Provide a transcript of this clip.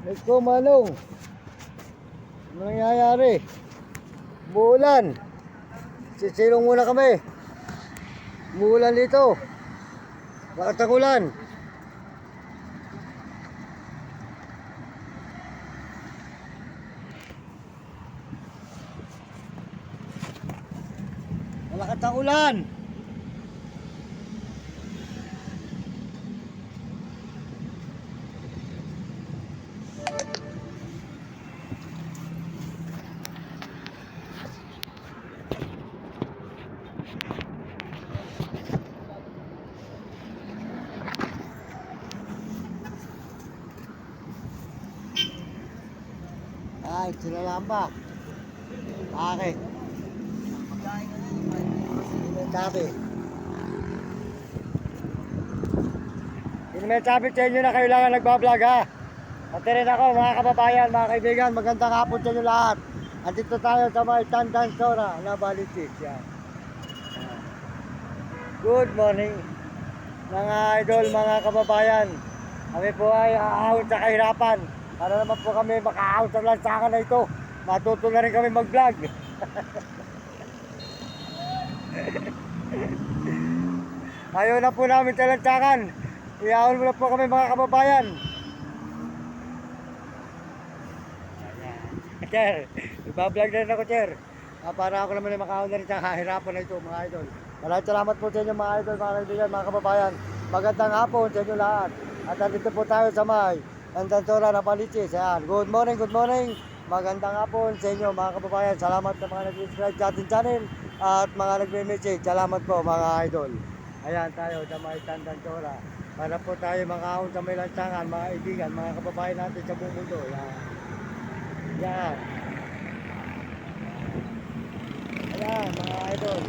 Let's go, Manong. Ano nangyayari? Umuulan. Sisilong muna kami. Umuulan dito. Bakit ang ulan? Malakas ang ulan. Ay, sinalamba. Bakit? Sabi. Hindi may sabi sa inyo na kayo lang ang nagbablog, ha? Pati rin ako, mga kababayan, mga kaibigan, magandang hapon sa inyo lahat. Andito tayo sa may Tandansora na Balitis. Yan. Good morning, mga idol, mga kababayan. Kami po ay aahon sa kahirapan. Para naman po kami makaahon sa lansangan na ito. Matuto na rin kami mag-vlog. Ayaw na po namin sa lansangan. Iahon mo na po kami, mga kababayan. Sir, iba-vlog na rin ako, sir. Para ako naman ay makaahon na rin sa kahirapan na ito, mga idol. Maraming salamat po sa inyo, mga idol, mga kaibigan, mga kababayan. Magandang hapon sa inyo lahat. At nandito po tayo sa may Tandansora na Balitis. Ayan. Good morning, good morning. Magandang hapon sa inyo, mga kababayan. Salamat sa mga nag-subscribe sa ating channel at mga nagme-message. Salamat po, mga idol. Ayan tayo sa may Tandansora. Para po tayo makaahon sa may lansangan, mga kaibigan, mga kababayan natin sa buong mundo. Ayan. Ayan. Ayan, mga idol.